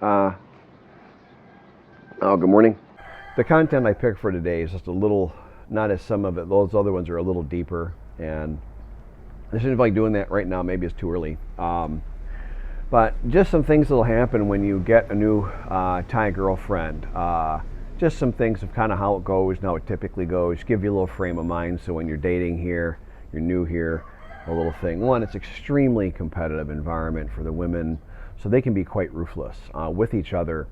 Uh, Good morning. The content I picked for today is just a little, not as some of it, those other ones are a little deeper, and I shouldn't feel like doing that right now. Maybe it's too early. But just some things that'll happen when you get a new Thai girlfriend. Just some things of kind of how it goes and how it typically goes. Give you a little frame of mind so when you're dating here, you're new here, a little thing. One, it's extremely competitive environment for the women, so they can be quite ruthless with each other.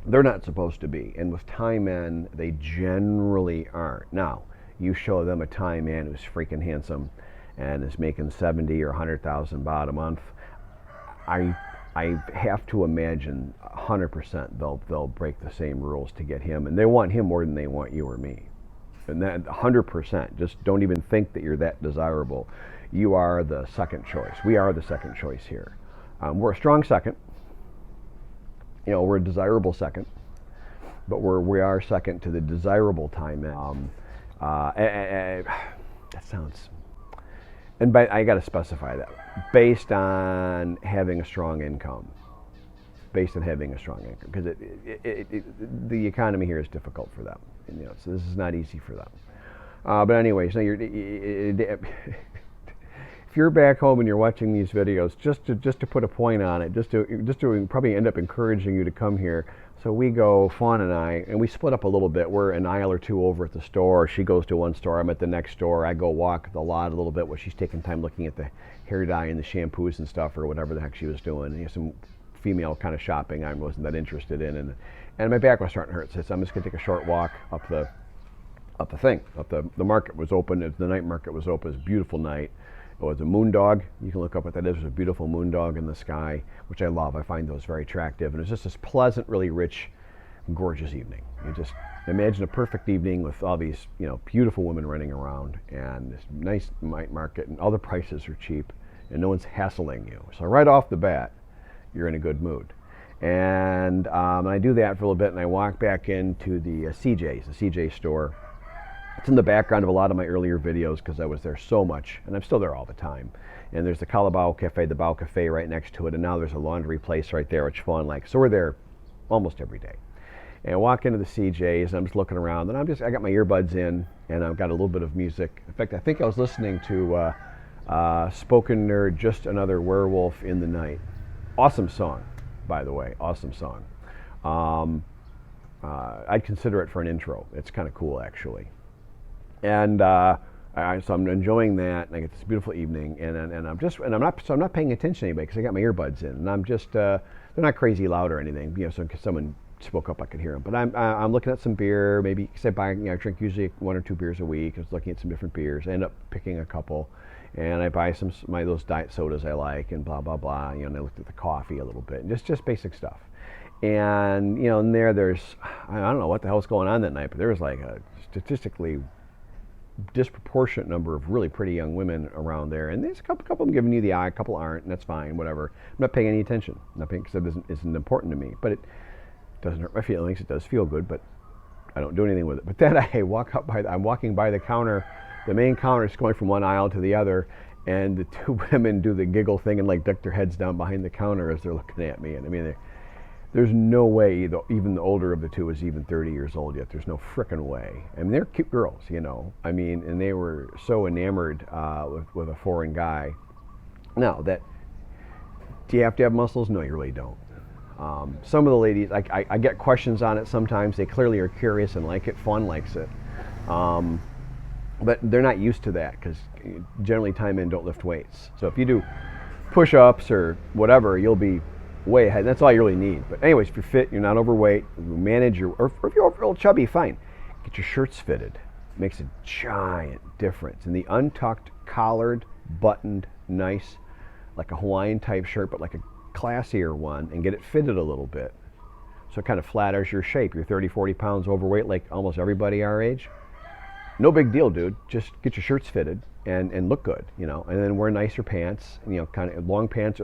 They're not supposed to be, and with Thai men, they generally aren't. Now, you show them a Thai man who's freaking handsome and is making 70 or 100,000 baht a month. I have to imagine 100% they'll break the same rules to get him, and they want him more than they want you or me. And that 100%. Just don't even think that you're that desirable. You are the second choice. We are the second choice here. We're a strong second. You know, we're a desirable second, but we are second to the desirable Thai men. That sounds, and I got to specify that based on having a strong income. Based on having a strong income, because the economy here is difficult for them, and, you know, so this is not easy for them. But anyways, so if you're back home and you're watching these videos, just to put a point on it, just to probably end up encouraging you to come here. So we go, Fawn and I, and we split up a little bit. We're an aisle or two over at the store. She goes to one store, I'm at the next store. I go walk the lot a little bit where she's taking time looking at the hair dye and the shampoos and stuff, or whatever the heck she was doing. And some female kind of shopping I wasn't that interested in, and my back was starting to hurt. So I'm just gonna take a short walk up the market was open. The night market was open. It was a beautiful night. It was a moon dog. You can look up what that is. There's a beautiful moon dog in the sky, which I love. I find those very attractive. And it's just this pleasant, really rich, gorgeous evening. You just imagine a perfect evening with all these, you know, beautiful women running around and this nice night market, and all the prices are cheap and no one's hassling you. So right off the bat, you're in a good mood. And I do that for a little bit, and I walk back into the CJ store. It's in the background of a lot of my earlier videos because I was there so much, and I'm still there all the time. And there's the Calabao Cafe, the Bao Cafe right next to it, and now there's a laundry place right there, which Fawn likes. So we're there almost every day. And I walk into the CJ's, and I'm just looking around, and I got my earbuds in, and I've got a little bit of music. In fact, I think I was listening to Spoken Nerd, Just Another Werewolf in the Night. Awesome song, by the way, awesome song. I'd consider it for an intro. It's kind of cool, actually. And so I'm enjoying that, and I get this beautiful evening, and I'm not paying attention to anybody because I got my earbuds in, and I'm just they're not crazy loud or anything, you know. So because someone spoke up, I could hear them. But I'm looking at some beer, maybe because I drink usually 1 or 2 beers a week. I was looking at some different beers. I end up picking a couple, and I buy some those diet sodas I like, and blah blah blah. You know, and I looked at the coffee a little bit, and just basic stuff. And you know, and there's I don't know what the hell's going on that night, but there was like a statistically disproportionate number of really pretty young women around there, and there's a couple of them giving you the eye, a couple aren't, and that's fine, whatever. I'm not paying any attention, because it isn't important to me, but it doesn't hurt my feelings. It does feel good, but I don't do anything with it. But then I'm walking by the counter, the main counter is going from one aisle to the other, and the two women do the giggle thing and like duck their heads down behind the counter as they're looking at me, and I mean, there's no way even the older of the two is even 30 years old yet. There's no frickin' way. I mean, they're cute girls, you know. I mean, and they were so enamored with a foreign guy. Now, do you have to have muscles? No, you really don't. Some of the ladies, I get questions on it sometimes. They clearly are curious and like it. Fawn likes it. But they're not used to that because generally Thai men don't lift weights. So if you do push-ups or whatever, you'll be way ahead. That's all you really need. But anyways, if you're fit, you're not overweight, you manage or if you're real chubby, fine. Get your shirts fitted. It makes a giant difference. And the untucked, collared, buttoned, nice, like a Hawaiian type shirt, but like a classier one, and get it fitted a little bit. So it kind of flatters your shape. You're 30, 40 pounds overweight like almost everybody our age. No big deal, dude. Just get your shirts fitted and look good, you know, and then wear nicer pants, you know, kind of long pants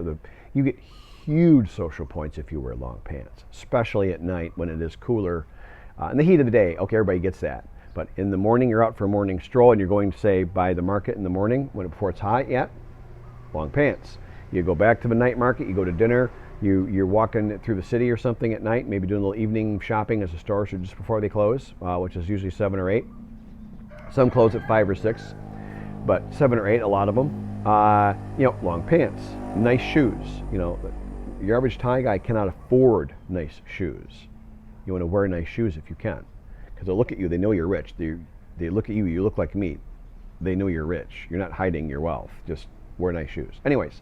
you get huge social points if you wear long pants, especially at night when it is cooler. In the heat of the day, okay, everybody gets that. But in the morning, you're out for a morning stroll and you're going to, say, by the market in the morning before it's hot, long pants. You go back to the night market, you go to dinner, You're walking through the city or something at night, maybe doing a little evening shopping as the stores are just before they close, which is usually 7 or 8. Some close at 5 or 6, but 7 or 8, a lot of them. Long pants, nice shoes. Your average Thai guy cannot afford nice shoes. You want to wear nice shoes if you can, because they'll look at you. They know you're rich. They look at you. You look like meat. They know you're rich. You're not hiding your wealth. Just wear nice shoes. Anyways,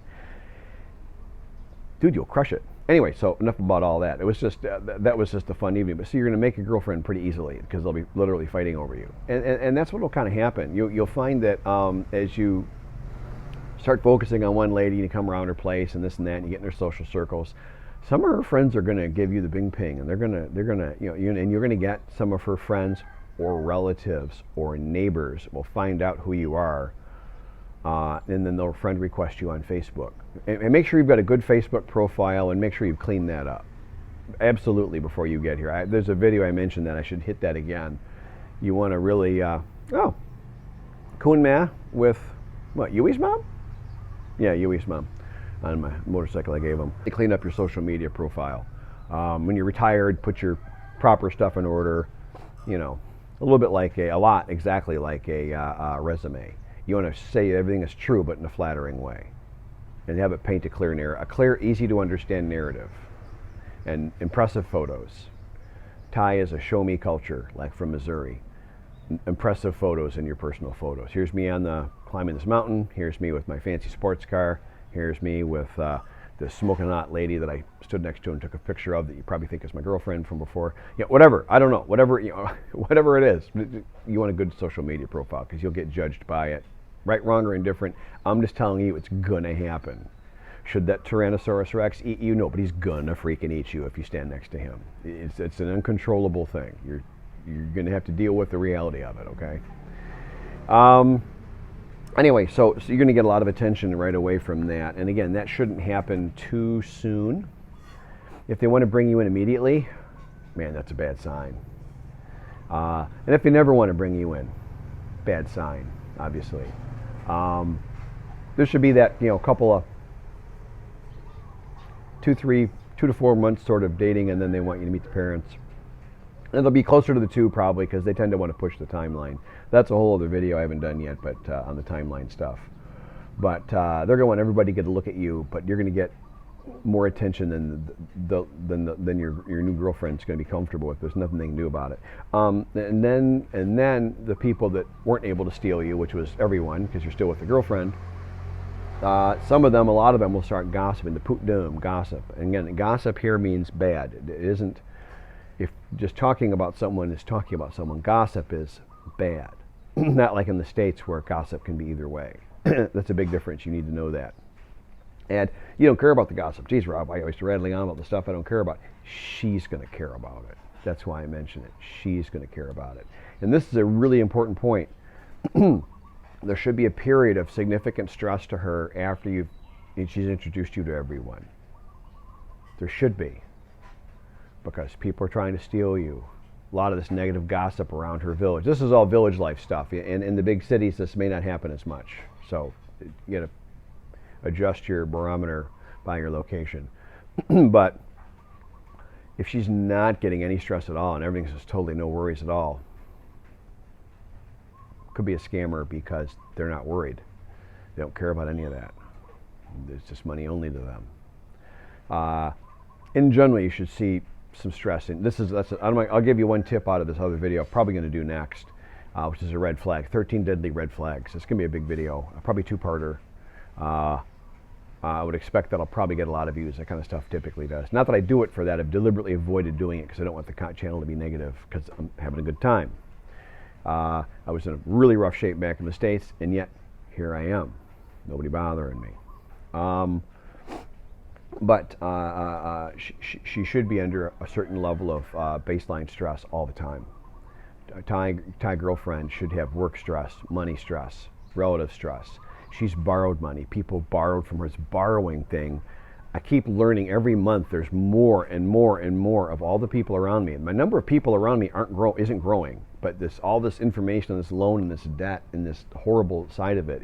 dude, you'll crush it. Anyway, so enough about all that. It was just that was just a fun evening. But see, you're going to make a girlfriend pretty easily because they'll be literally fighting over you, and that's what will kind of happen. You'll find that as you start focusing on one lady and you come around her place and this and that, and you get in their social circles, some of her friends are going to give you the bing ping, and they're going to and you're going to get some of her friends or relatives or neighbors will find out who you are, and then they'll friend request you on Facebook. And make sure you've got a good Facebook profile, and make sure you've cleaned that up. Absolutely, before you get here. There's a video I mentioned that I should hit that again. You want to really, Kun Ma with, what, Yui's mom? Yeah, Yui's mom, on my motorcycle I gave him. You clean up your social media profile. When you're retired, put your proper stuff in order, a little bit like exactly like a resume. You want to say everything is true, but in a flattering way, and have it paint a clear, easy to understand narrative, and impressive photos. Thai is a show me culture, like from Missouri. Impressive photos in your personal photos. Here's me climbing this mountain. Here's me with my fancy sports car. Here's me with the smoking hot lady that I stood next to and took a picture of that you probably think is my girlfriend from before. Whatever. I don't know. Whatever whatever it is. You want a good social media profile because you'll get judged by it. Right, wrong, or indifferent. I'm just telling you it's gonna happen. Should that Tyrannosaurus Rex eat you? No, but he's gonna freaking eat you if you stand next to him. It's an uncontrollable thing. You're gonna have to deal with the reality of it, okay? Anyway, so you're gonna get a lot of attention right away from that. And again, that shouldn't happen too soon. If they want to bring you in immediately, man, that's a bad sign. And if they never want to bring you in, bad sign, obviously. There should be that, couple of 2 to 4 months sort of dating, and then they want you to meet the parents. And they'll be closer to the 2 probably, because they tend to want to push the timeline. That's a whole other video I haven't done yet, but on the timeline stuff. But they're going to want everybody to get a look at you, but you're going to get more attention than your new girlfriend's going to be comfortable with. There's nothing they can do about it. And then the people that weren't able to steal you, which was everyone, because you're still with the girlfriend. A lot of them will start gossiping. The poot doom, gossip. And again, gossip here means bad. It isn't. If just talking about someone is talking about someone, gossip is bad. Not like in the States where gossip can be either way. That's a big difference. You need to know that. And you don't care about the gossip. Geez, Rob, I always rattling on about the stuff I don't care about. She's going to care about it. That's why I mention it. She's going to care about it. And this is a really important point. There should be a period of significant stress to her after she's introduced you to everyone. There should be. Because people are trying to steal you. A lot of this negative gossip around her village. This is all village life stuff. And in the big cities, this may not happen as much. So you got to adjust your barometer by your location. But if she's not getting any stress at all and everything's just totally no worries at all, could be a scammer because they're not worried. They don't care about any of that. It's just money only to them. In general, you should see some stress. I'll give you one tip out of this other video I'm probably going to do next, which is a red flag. 13 deadly red flags. It's going to be a big video, probably 2-parter. I would expect that I'll probably get a lot of views. That kind of stuff typically does. Not that I do it for that. I've deliberately avoided doing it because I don't want the channel to be negative because I'm having a good time. I was in a really rough shape back in the States, and yet here I am. Nobody bothering me. But she should be under a certain level of baseline stress all the time. A Thai girlfriend should have work stress, money stress, relative stress. She's borrowed money. People borrowed from her. It's borrowing thing. I keep learning every month. There's more and more and more of all the people around me. And my number of people around me isn't growing, but all this information, this loan, and this debt, and this horrible side of it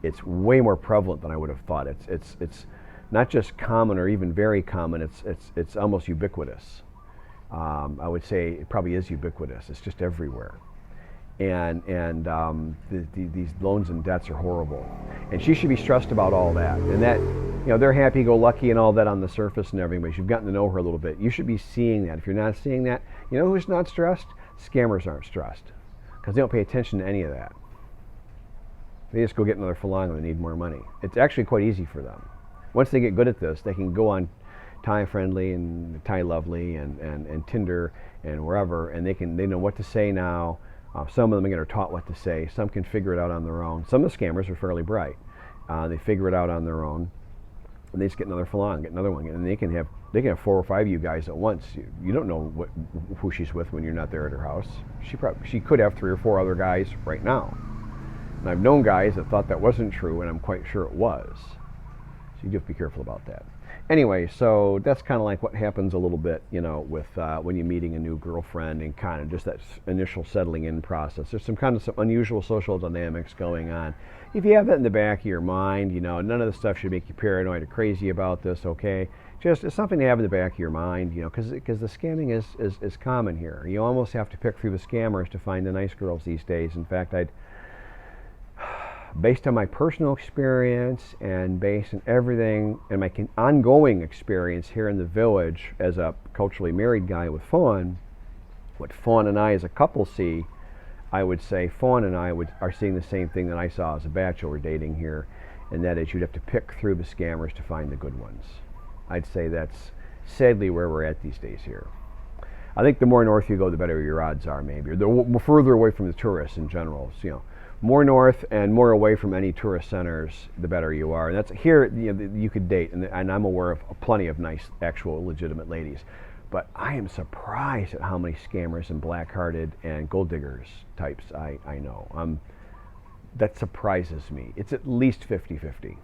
it's way more prevalent than I would have thought. It's not just common or even very common, it's almost ubiquitous. I would say it probably is ubiquitous. It's just everywhere. And these loans and debts are horrible. And she should be stressed about all that. And that, they're happy-go-lucky and all that on the surface and everything, but you've gotten to know her a little bit. You should be seeing that. If you're not seeing that, you know who's not stressed? Scammers aren't stressed, because they don't pay attention to any of that. They just go get another falafel and they need more money. It's actually quite easy for them. Once they get good at this, they can go on Thai Friendly and Thai Lovely and Tinder and wherever, and they know what to say now. Some of them are taught what to say. Some can figure it out on their own. Some of the scammers are fairly bright. They figure it out on their own, and they just get another falafel, get another one, and they can have 4 or 5 of you guys at once. You don't know who she's with when you're not there at her house. She could have 3 or 4 other guys right now. And I've known guys that thought that wasn't true, and I'm quite sure it was. So you have to be careful about that. Anyway, so that's kind of like what happens a little bit, with when you're meeting a new girlfriend and kind of just that initial settling in process. There's some unusual social dynamics going on. If you have that in the back of your mind, none of this stuff should make you paranoid or crazy about this, okay? Just it's something to have in the back of your mind, because the scamming is common here. You almost have to pick through the scammers to find the nice girls these days. In fact, based on my personal experience and based on everything and my ongoing experience here in the village as a culturally married guy with Fawn, what Fawn and I as a couple see, I would say Fawn and I are seeing the same thing that I saw as a bachelor dating here, and that is you'd have to pick through the scammers to find the good ones. I'd say that's sadly where we're at these days here. I think the more north you go, the better your odds are, maybe, or the further away from the tourists in general. So, more north and more away from any tourist centers, the better you are. And that's here you could date, and I'm aware of plenty of nice, actual, legitimate ladies. But I am surprised at how many scammers and black-hearted and gold diggers types I know. That surprises me. It's at least 50-50,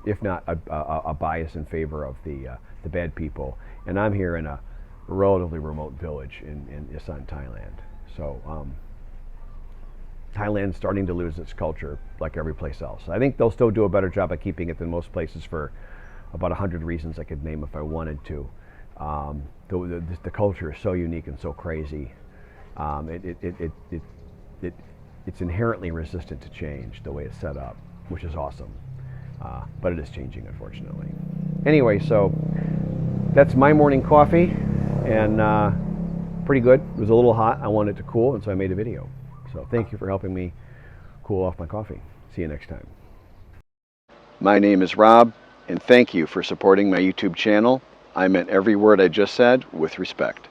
if not a bias in favor of the bad people. And I'm here in a relatively remote village in Isan, Thailand. So. Thailand's starting to lose its culture like every place else. I think they'll still do a better job of keeping it than most places for about 100 reasons I could name if I wanted to. The culture is so unique and so crazy. It's inherently resistant to change the way it's set up, which is awesome. But it is changing, unfortunately. Anyway, so that's my morning coffee, and pretty good. It was a little hot. I wanted it to cool, and so I made a video. So thank you for helping me cool off my coffee. See you next time. My name is Rob, and thank you for supporting my YouTube channel. I meant every word I just said with respect.